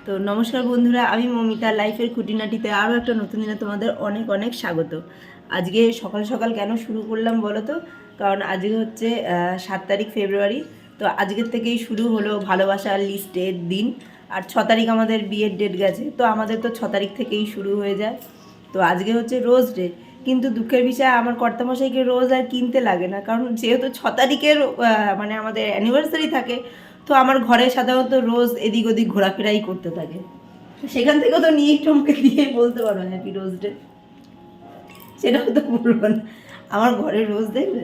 তো নমস্কার বন্ধুরা, আমি মমিতা লাইফের খুঁটিনাটিতে আরও একটা নতুন দিনে তোমাদের অনেক অনেক স্বাগত। আজকে সকাল সকাল কেন শুরু করলাম বলো তো? কারণ আজকে হচ্ছে 7 তারিখ ফেব্রুয়ারি। তো আজকের থেকেই শুরু হলো ভালোবাসার লিস্টের দিন। আর 6 তারিখ আমাদের বিয়ের ডেট গেছে, তো আমাদের তো 6 তারিখ থেকেই শুরু হয়ে যায়। তো আজকে হচ্ছে রোজ ডে, কিন্তু দুঃখের বিষয় আমার কর্তামশাইকে রোজ আর কিনতে লাগে না, কারণ যেহেতু 6 তারিখের মানে আমাদের অ্যানিভার্সারি থাকে। তো আমার ঘরে সাধারণত রোজ এদিক ওদিক ঘোরাফেরাই করতে থাকে, সেখান থেকেও তো নিয়ে টমকে দিয়ে বলতে পারো হ্যাপি রোজ ডে, সেটাও তো বলবো না। আমার ঘরে রোজ দেখবে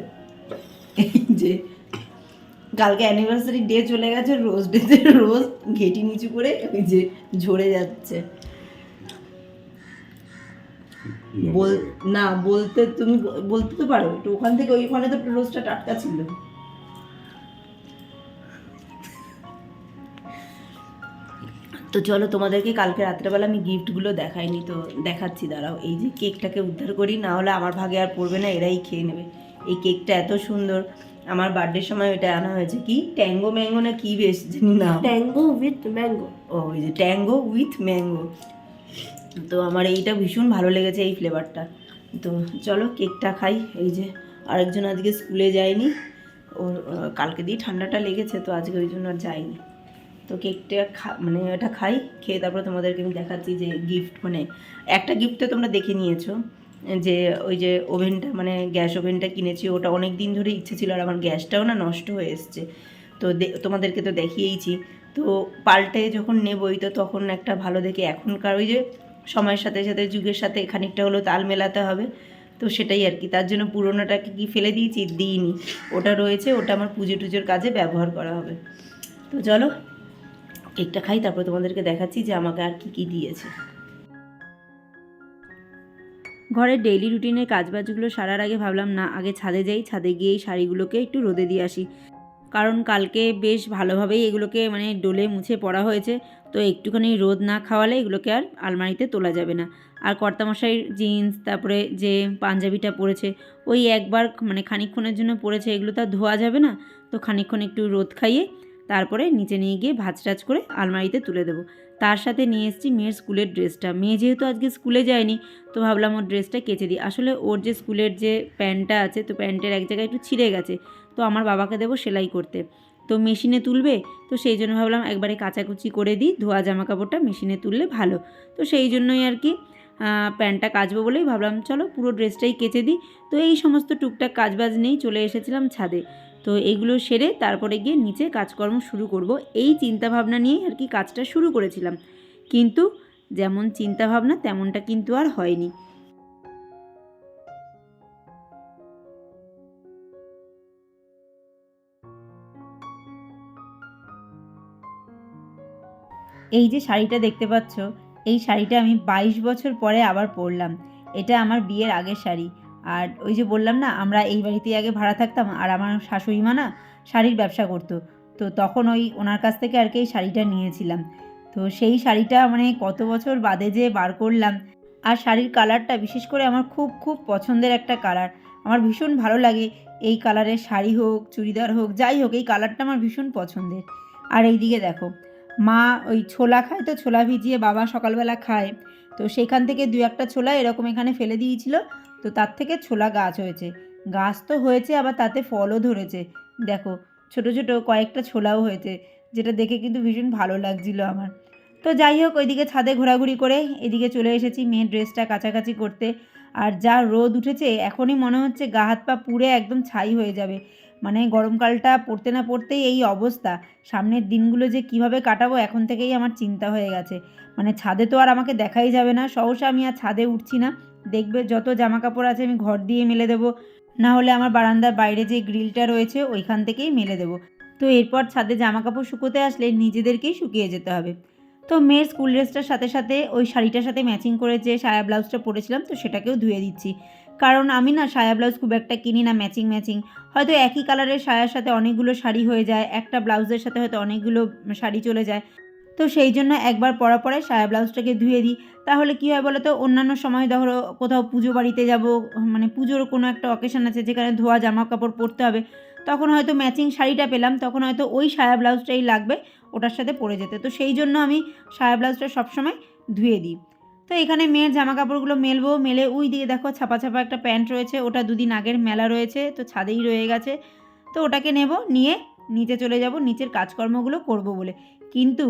এই যে কালকে অ্যানিভার্সারি ডে চলে গেছে, রোজ ডেতে রোজ ঘেটি নিচু করে ওই যে ঝরে যাচ্ছে। না বলতে তুমি বলতে তো পারো একটু, ওখান থেকে ওইখানে তো রোজটা টাটকা ছিল। তো চলো তোমাদেরকে কালকে রাত্রেবেলা আমি গিফটগুলো দেখাইনি, তো দেখাচ্ছি, দাঁড়াও। এই যে কেকটাকে উদ্ধার করি, না হলে আমার ভাগে আর পড়বে না, এরাই খেয়ে নেবে। এই কেকটা এত সুন্দর, আমার বার্থডের সময় এটা আনা হয়েছে। কি ট্যাঙ্গো ম্যাঙ্গো না কি বেশ জানি না, ট্যাঙ্গো উইথ ম্যাঙ্গো। ও ওই যে ট্যাঙ্গো উইথ ম্যাঙ্গো। তো আমার এইটা ভীষণ ভালো লেগেছে এই ফ্লেভারটা। তো চলো কেকটা খাই। এই যে আরেকজন আজকে স্কুলে যায়নি, ওর কালকে দিয়ে ঠান্ডাটা লেগেছে, তো আজকে ওই জন্য আর যায়নি। তো কেকটা মানে এটা খাই, খেয়ে তারপরে তোমাদেরকে আমি দেখাচ্ছি যে গিফট, মানে একটা গিফট তো তোমরা দেখে নিয়েছো, যে ওই যে ওভেনটা, মানে গ্যাস ওভেনটা কিনেছি, ওটা অনেক দিন ধরে ইচ্ছে ছিল, আর আমার গ্যাসটাও না নষ্ট হয়ে এসছে। তো তোমাদেরকে তো দেখিয়েইছি। তো পাল্টে যখন নেবই, তো তখন একটা ভালো দেখে, এখনকার ওই যে সময়ের সাথে সাথে যুগের সাথে খানিকটা হলো তাল মেলাতে হবে। তো সেটাই আর কি, তার জন্য পুরোনোটাকে কি ফেলে দিয়েছি, দিইনি, ওটা রয়েছে, ওটা আমার পুজো টুজোর কাজে ব্যবহার করা হবে। তো চলো কেকটা খাই, তারপর তোমাদেরকে দেখাচ্ছি যে আমাকে আর কি কি দিয়েছে। ঘরের ডেইলি রুটিনের কাজবাজগুলো সারার আগে ভাবলাম না, আগে ছাদে যাই, ছাদে গিয়ে এই শাড়িগুলোকে একটু রোদে দিয়ে আসি, কারণ কালকে বেশ ভালোভাবেই এগুলোকে মানে ডোলে মুছে পরা হয়েছে। তো একটুখানি রোদ না খাওয়ালে এগুলোকে আর আলমারিতে তোলা যাবে না। আর কর্তামশাইয়ের জিন্স, তারপরে যে পাঞ্জাবিটা পরেছে, ওই একবার মানে খানিকক্ষণের জন্য পরেছে, এগুলো তো আর ধোয়া যাবে না। তো খানিকক্ষণ একটু রোদ খাইয়ে তারপরে নিচে নিয়ে গিয়ে ভাঁজ টাজ করে আলমারিতে তুলে দেবো। তার সাথে নিয়ে এসেছি মেয়ের স্কুলের ড্রেসটা। মেয়ে যেহেতু আজকে স্কুলে যায়নি, তো ভাবলাম ওর ড্রেসটা কেচে দিই। আসলে ওর যে স্কুলের যে প্যান্টটা আছে, তো প্যান্টের এক জায়গায় একটু ছিঁড়ে গেছে, তো আমার বাবাকে দেবো সেলাই করতে, তো মেশিনে তুলবে। তো সেই জন্য ভাবলাম একবারে কাচাকুচি করে দিই, ধোয়া জামা কাপড়টা মেশিনে তুললে ভালো। তো সেই জন্যই আর কি প্যান্টটা কাচবো বলেই ভাবলাম চলো পুরো ড্রেসটাই কেচে দিই। তো এই সমস্ত টুকটাক কাজবাজ নেই, চলে এসেছিলাম ছাদে। তো এইগুলো সেরে তারপরে গিয়ে নিচে কাজকর্ম শুরু করব, এই চিন্তাভাবনা নিয়েই আর কি কাজটা শুরু করেছিলাম। কিন্তু যেমন চিন্তাভাবনা তেমনটা কিন্তু আর হয়নি। এই যে শাড়িটা দেখতে পাচ্ছ, এই শাড়িটা আমি 22 বছর পরে আবার পরলাম। এটা আমার বিয়ের আগের শাড়ি। আর ওই যে বললাম না, আমরা এই বাড়িতেই আগে ভাড়া থাকতাম, আর আমার শাশুড়ি মা না শাড়ির ব্যবসা করতো। তো তখন ওই ওনার কাছ থেকে আর কি এই শাড়িটা নিয়েছিলাম। তো সেই শাড়িটা মানে কত বছর বাদে যে বার করলাম। আর শাড়ির কালারটা বিশেষ করে আমার খুব খুব পছন্দের একটা কালার। আমার ভীষণ ভালো লাগে এই কালারের শাড়ি হোক, চুড়িদার হোক, যাই হোক, এই কালারটা আমার ভীষণ পছন্দের। আর এইদিকে দেখো, মা ওই ছোলা খায়, তো ছোলা ভিজিয়ে বাবা সকালবেলা খায়। তো সেখান থেকে দু একটা ছোলা এরকম এখানে ফেলে দিয়েছিল, তো তার থেকে ছোলা গাছ হয়েছে। গাছ তো হয়েছে, আবার তাতে ফলও ধরেছে। দেখো ছোট ছোট কয়েকটা ছোলাও হয়েছে, যেটা দেখে কিন্তু ভীষণ ভালো লাগছিল আমার। তো যাই হোক, ওইদিকে ছাদে ঘোরাঘুরি করে এদিকে চলে এসেছি মেয়ের ড্রেসটা কাছাকাছি করতে। আর যা রোদ উঠেছে, এখনই মনে হচ্ছে গা হাত পা পুড়ে একদম ছাই হয়ে যাবে। মানে গরমকালটা পড়তে না পড়তেই এই অবস্থা। সামনের দিনগুলো যে কিভাবে কাটাবো এখন থেকেই আমার চিন্তা হয়ে গেছে। মানে ছাদে তো আর আমাকে দেখাই যাবে না, সহসা আমি আর ছাদে উঠছি না। দেখবে যত জামা কাপড় আছে আমি ঘর দিয়ে মেলে দেবো, না হলে আমার বারান্দার বাইরে যে গ্রিলটা রয়েছে ওইখান থেকেই মেলে দেবো। তো এরপর ছাদে জামা কাপড় শুকোতে আসলে নিজেদেরকেই শুকিয়ে যেতে হবে। তো মেয়ের স্কুল ড্রেসটার সাথে সাথে ওই শাড়িটার সাথে ম্যাচিং করে যে সায়া ব্লাউজটা পরেছিলাম, তো সেটাকেও ধুয়ে দিচ্ছি। কারণ আমি না সায়া ব্লাউজ খুব একটা কিনি না ম্যাচিং ম্যাচিং। হয়তো একই কালারের সায়ার সাথে অনেকগুলো শাড়ি হয়ে যায়, একটা ব্লাউজের সাথে হয়তো অনেকগুলো শাড়ি চলে যায়। তো সেই জন্য একবার পরা পরায় সায়া ব্লাউজটাকে ধুয়ে দিই। তাহলে কী হয় বলো তো, অন্যান্য সময় ধরো কোথাও পুজো বাড়িতে যাব, মানে পুজোর কোনো একটা অকেশন আছে যেখানে ধোয়া জামা কাপড় পরতে হবে, তখন হয়তো ম্যাচিং শাড়িটা পেলাম, তখন হয়তো ওই সায়া ব্লাউজটাই লাগবে ওটার সাথে পরে যেতে। তো সেই জন্য আমি সায়া ব্লাউজটা সবসময় ধুয়ে দিই। তো এখানে মেয়ের জামা কাপড়গুলো মেলবো, মেলে ওই দিকে দেখো ছাপা ছাপা একটা প্যান্ট রয়েছে, ওটা দুদিন আগের মেলা রয়েছে, তো ছাদেই রয়ে গেছে। তো ওটাকে নেব, নিয়ে নিচে চলে যাব নিচের কাজকর্মগুলো করব বলে। কিন্তু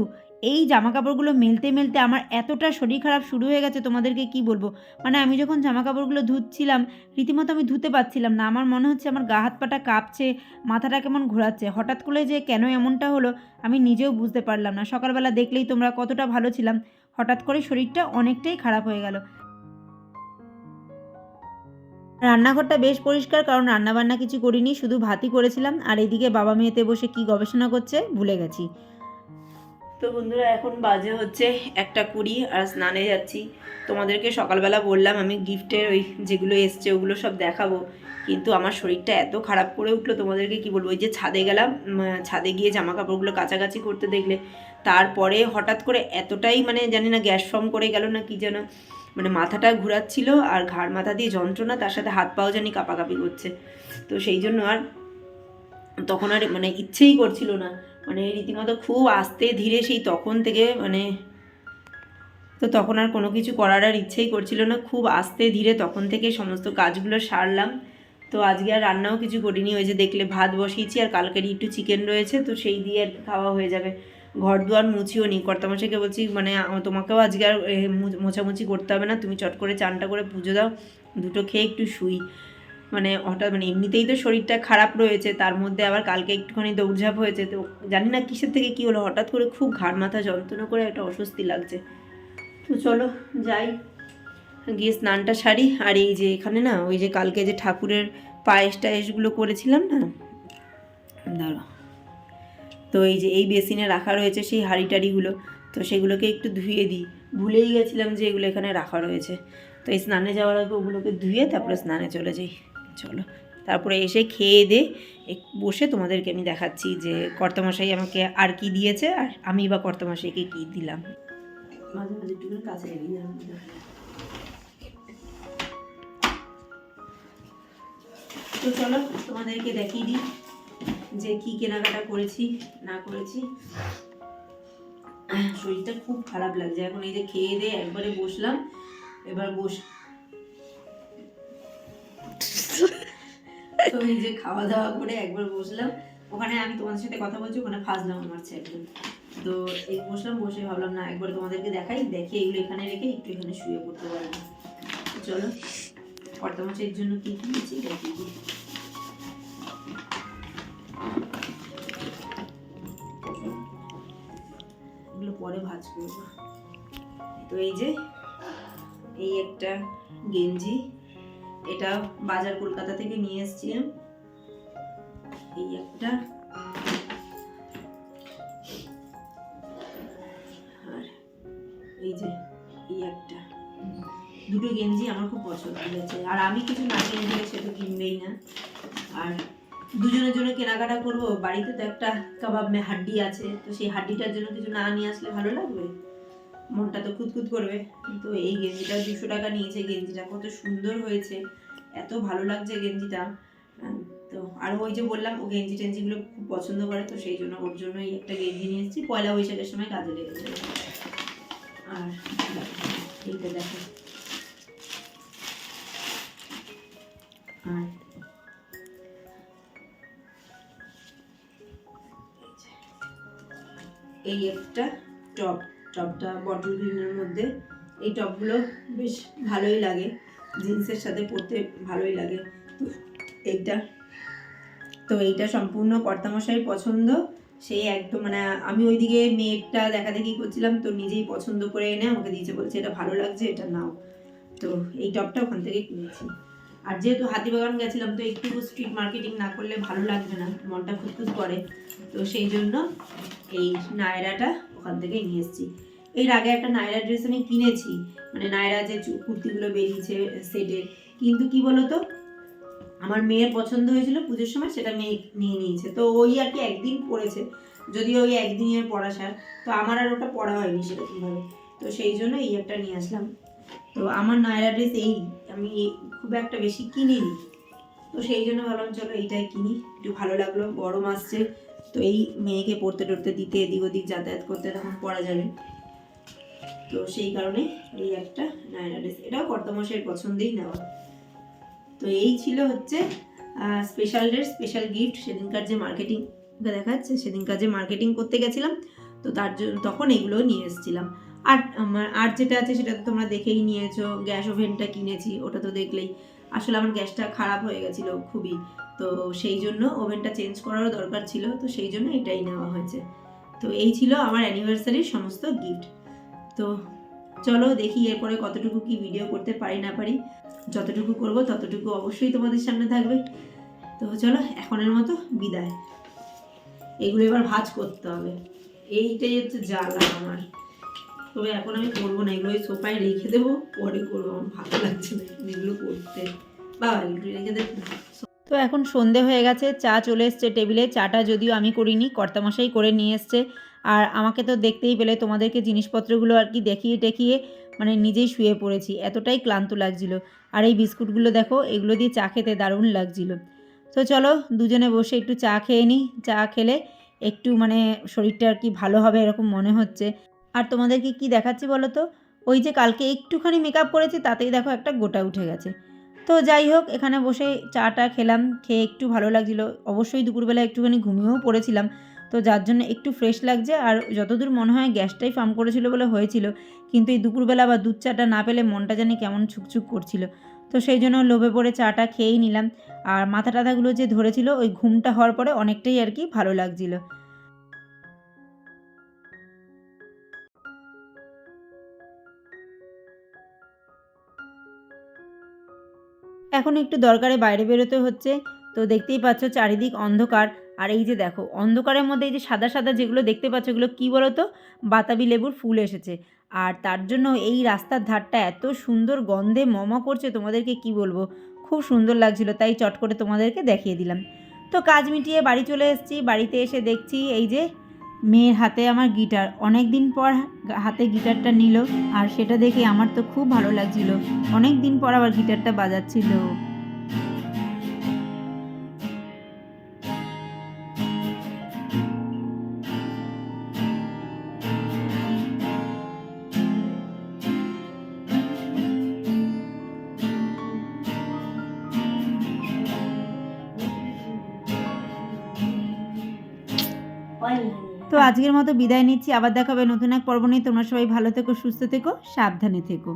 এই জামা কাপড়গুলো মেলতে মেলতে আমার এতটা শরীর খারাপ শুরু হয়ে গেছে, তোমাদেরকে কি বলবো। মানে আমি যখন জামা কাপড়গুলো ধুচ্ছিলাম, রীতিমতো আমি ধুতে পারছিলাম না। আমার মনে হচ্ছে আমার গা হাত পাটা কাঁপছে, মাথাটা কেমন ঘোরাচ্ছে। হঠাৎ করে যে কেন এমনটা হলো আমি নিজেও বুঝতে পারলাম না। সকালবেলা দেখলেই তোমরা কতটা ভালো ছিলাম, হঠাৎ করে শরীরটা অনেকটাই খারাপ হয়ে গেল। রান্নাঘরটা বেশ পরিষ্কার, কারণ রান্নাবান্না কিছু করিনি, শুধু ভাতই করেছিলাম। আর এদিকে বাবা মেয়েতে বসে কি গবেষণা করছে ভুলে গেছি। তো বন্ধুরা এখন বাজে হচ্ছে 1:20 আর স্নানে যাচ্ছি। তোমাদেরকে সকালবেলা বললাম আমি গিফটের ওই যেগুলো এসছে ওগুলো সব দেখাবো, কিন্তু আমার শরীরটা এত খারাপ করে উঠলো তোমাদেরকে কি বলবো। ওই যে ছাদে গেলাম, ছাদে গিয়ে জামা কাপড়গুলো কাচাকাচি করতে দেখলে, তারপরে হঠাৎ করে এতটাই মানে জানি না গ্যাস ফর্ম করে গেল না কি যেন, মানে মাথাটা ঘোরাচ্ছিল আর ঘাড় মাথা দিয়ে যন্ত্রণা, তার সাথে হাত পাও জানি কাঁপাকাঁপি করছে। তো সেই জন্য আর তখন আর মানে ইচ্ছেই করছিল না, মানে রীতিমতো খুব আস্তে ধীরে সেই তখন থেকে মানে, তো তখন আর কোনো কিছু করার আর ইচ্ছেই করছিল না, খুব আস্তে ধীরে তখন থেকে সমস্ত কাজগুলো সারলাম। তো আজকে আর রান্নাও কিছু করিনি, ওই যে দেখলে ভাত বসিয়েছি আর কালকেরই একটু চিকেন রয়েছে, তো সেই দিয়ে আর খাওয়া হয়ে যাবে। ঘর দুয়ার মুছিও নি, কর্তামশাইকে বলছি মানে তোমাকেও আজকে আর মোছামুছি করতে হবে না, তুমি চট করে চানটা করে পুজো দাও, দুটো খেয়ে একটু শুই। মানে হঠাৎ মানে এমনিতেই তো শরীরটা খারাপ রয়েছে, তার মধ্যে আবার কালকে একটুখানি দৌড়ঝাঁপ হয়েছে, তো জানি না কিসের থেকে কী হলো, হঠাৎ করে খুব ঘাড় মাথা যন্ত্রণা করে একটা অস্বস্তি লাগছে। তো চলো যাই, গিয়ে স্নানটা সারি। আর এই যে এখানে না ওই যে কালকে যে ঠাকুরের পায়েস টায়েসগুলো করেছিলাম না, দাঁড়া, তো এই যে এই বেসিনে রাখা রয়েছে সেই হাঁড়ি টাড়িগুলো, তো সেগুলোকে একটু ধুয়ে দিই, ভুলেই গেছিলাম যে এগুলো এখানে রাখা রয়েছে। তো এই স্নানে যাওয়ার আগে ওগুলোকে ধুয়ে তারপরে স্নানে চলে যাই। চলো, তারপরে এসে খেয়ে দে বসে তোমাদেরকে আমি দেখাচ্ছি যে কর্তামশাই আমাকে আর কি দিয়েছে আর আমি বা কর্তামশাইকে কী দিলাম। মাঝে মাঝে একটু কাছে তো চলো তোমাদেরকে দেখিয়ে দিই যে কি কেনাকাটা করেছি না করেছি। শরীরটা খুব খারাপ লাগছে এখন, এই যে খেয়ে দিয়ে একবারে বসলাম, এবার তো এই যে খাওয়া দাওয়া করে একবার বসলাম, ওখানে আমি তোমাদের সাথে কথা বলছি, ওখানে ফাজলাম মারছে একদম। তো এই বসলাম, বসে ভাবলাম না একবার তোমাদেরকে দেখাই, দেখে এগুলো এখানে রেখে একটু এখানে শুয়ে পড়তে পারবো। চলো কর্তামশাইয়ের জন্য কি কিনেছি দেখিয়ে দিই। এগুলো পরে ভাঁজ করবো। তো এই যে এই একটা গেঞ্জি, এটা বাজার কলকাতা থেকে নিয়ে এসেছিলাম। এই একটা, আর এই যে এই একটা, দুটো গেঞ্জি আমার খুব পছন্দ হয়েছে। আর আমি কিছু না কিনে দিলে সে তো কিনবেই না। আর দুজনের জন্য কেনাকাটা করবো, বাড়িতে তো একটা কাবাব হাড্ডি আছে, তো সেই হাড্ডিটার জন্য কিছু না নিয়ে আসলে ভালো লাগবে, মনটা তো খুঁতখুত করবে। কিন্তু এই গেঞ্জিটা 200 টাকা নিয়েছে, গেঞ্জিটা কত সুন্দর হয়েছে, এত ভালো লাগছে গেঞ্জিটা। তো আর ওই যে বললাম ও গেঞ্জি টেঞ্জিগুলো খুব পছন্দ করে, তো সেই জন্য ওর জন্য এই একটা গেঞ্জি নিয়ে এসেছি, পয়লা বৈশাখের সময় কাজে লেগেছে। আর এইটা দেখো, আর এই একটা টপটা বটল গ্রিনের মধ্যে, এই টপগুলো বেশ ভালোই লাগে, জিন্সের সাথে পরতে ভালোই লাগে। তো এইটা সম্পূর্ণ কর্তামশাইয়ের পছন্দ, সেই একদম মানে আমি ওইদিকে মেয়েরটা দেখাদেখি করছিলাম, তো নিজেই পছন্দ করে এনে আমাকে দিয়েছে, বলছে এটা ভালো লাগছে এটা নাও। তো এই টপটা ওখান থেকে কিনেছি। আর যেহেতু হাতিবাগান গেছিলাম, তো একটু স্ট্রিট মার্কেটিং না করলে ভালো লাগবে না, মনটা খুঁতখুত করে, তো সেই জন্য এই নায়রাটা ওখান থেকেই নিয়ে এসেছি। এর আগে একটা নায়রা ড্রেস আমি কিনেছি, মানে নায়রা যে কুর্তিগুলো বেরিয়েছে সেটের, কিন্তু কি বলতো আমার মেয়ের পছন্দ হয়েছিল পুজোর সময়, সেটা মেয়ে নিয়ে নিয়েছে, তো ওই আর কি একদিন পরেছে, যদিও ওই একদিনের পরা সার, তো আমার আর ওটা পরা হয়নি সেরকমভাবে, তো সেই জন্য এই একটা নিয়ে আসলাম। তো আমার নায়রা ড্রেস এই আমি খুব একটা বেশি কিনিনি, তো সেই জন্য ভাবলাম চলো এইটাই কিনি, একটু ভালো লাগলো, গরম আসছে তো এই মেয়েকে পড়তে টড়তে দিতে এদিক ওদিক যাতায়াত করতে তখন পরা যাবে, তো সেই কারণে এই একটা নায়রা ড্রেস, এটাও কর্তামশাইয়ের পছন্দেই নেওয়া। তো এই ছিল হচ্ছে স্পেশাল ড্রেস, স্পেশাল গিফট। সেদিনকার যে মার্কেটিং দেখাচ্ছে, সেদিনকার যে মার্কেটিং করতে গেছিলাম তো তার জন্য তখন এগুলো নিয়ে এসেছিলাম। আর যেটা আছে সেটা তো তোমরা দেখেই নিয়েছো, গ্যাস ওভেনটা কিনেছি, ওটা তো দেখলেই। আসলে আমার গ্যাসটা খারাপ হয়ে গেছিলো খুবই, তো সেই জন্য ওভেনটা চেঞ্জ করারও দরকার ছিল, তো সেই জন্য এটাই নেওয়া হয়েছে। তো এই ছিল আমার অ্যানিভার্সারির সমস্ত গিফট। তো চলো দেখি এরপরে কতটুকু কি ভিডিও করতে পারি না পারি, যতটুকু করব ততটুকু অবশ্যই তোমাদের সামনে থাকবে। তো চলো এখনের মতো বিদায়। এগুলো এবার ভাঁজ করতে হবে, এইটাই হচ্ছে জ্বালা আমার। তবে এখন আমি করবো না, এগুলো ওই সোফায় রেখে দেবো, পরে করবো, আমার ভালো লাগছে না এগুলো করতে। বাবা এগুলো রেখে দেবো। তো এখন সন্ধে হয়ে গেছে, চা চলে এসছে টেবিলে। চাটা যদিও আমি করিনি, কর্তামশাই করে নিয়ে এসছে। আর আমাকে তো দেখতেই পেলে, তোমাদেরকে জিনিসপত্রগুলো আর কি দেখিয়ে টেকিয়ে মানে নিজেই শুয়ে পড়েছি, এতটাই ক্লান্ত লাগছিল। আর এই বিস্কুটগুলো দেখো, এগুলো দিয়ে চা খেতে দারুণ লাগছিল। তো চলো দুজনে বসে একটু চা খেয়ে নিই, চা খেলে একটু মানে শরীরটা আর কি ভালো হবে এরকম মনে হচ্ছে। আর তোমাদেরকে কি দেখাচ্ছি বলো তো, ওই যে কালকে একটুখানি মেকআপ করেছি তাতেই দেখো একটা গোটা উঠে গেছে। তো যাই হোক, এখানে বসে চাটা খেলাম, খেয়ে একটু ভালো লাগছিলো। অবশ্যই দুপুরবেলা একটুখানি ঘুমিয়েও পড়েছিলাম, তো যার জন্য একটু ফ্রেশ লাগছে। আর যতদূর মনে হয় গ্যাসটাই ফার্ম করেছিল বলে হয়েছিল, কিন্তু এই দুপুরবেলা বা দুধ চাটা না পেলে মনটা জানি কেমন ছুকছুক করছিল। তো সেই জন্য লোভে পড়ে চাটা খেয়েই নিলাম। আর মাথা টাথাগুলো যে ধরেছিল, ওই ঘুমটা হওয়ার পরে অনেকটাই আর কি ভালো লাগছিলো। এখন একটু দরকারে বাইরে বেরোতে হচ্ছে, তো দেখতেই পাচ্ছ চারিদিক অন্ধকার। আর এই যে দেখো অন্ধকারের মধ্যে এই যে সাদা সাদা যেগুলো দেখতে পাচ্ছ, এগুলো কী বলো তো, বাতাবি লেবুর ফুল এসেছে। আর তার জন্য এই রাস্তার ধারটা এত সুন্দর গন্ধে মমা করছে, তোমাদেরকে কি বলবো, খুব সুন্দর লাগছিল, তাই চট করে তোমাদেরকে দেখিয়ে দিলাম। তো কাজ মিটিয়ে বাড়ি চলে এসেছি, বাড়িতে এসে দেখছি এই যে মেয়ের হাতে আমার গিটার, অনেক দিন পর হাতে গিটারটা নিল। আর সেটা দেখে আমার তো খুব ভালো লাগছিল, অনেক দিন পর আবার গিটারটা বাজাচ্ছিল। তো আজকের মতো বিদায় নিচ্ছি, আবার দেখাবে নতুন এক পর্ব নিয়ে। তোমরা সবাই ভালো থেকো, সুস্থ থেকো, সাবধানে থেকো।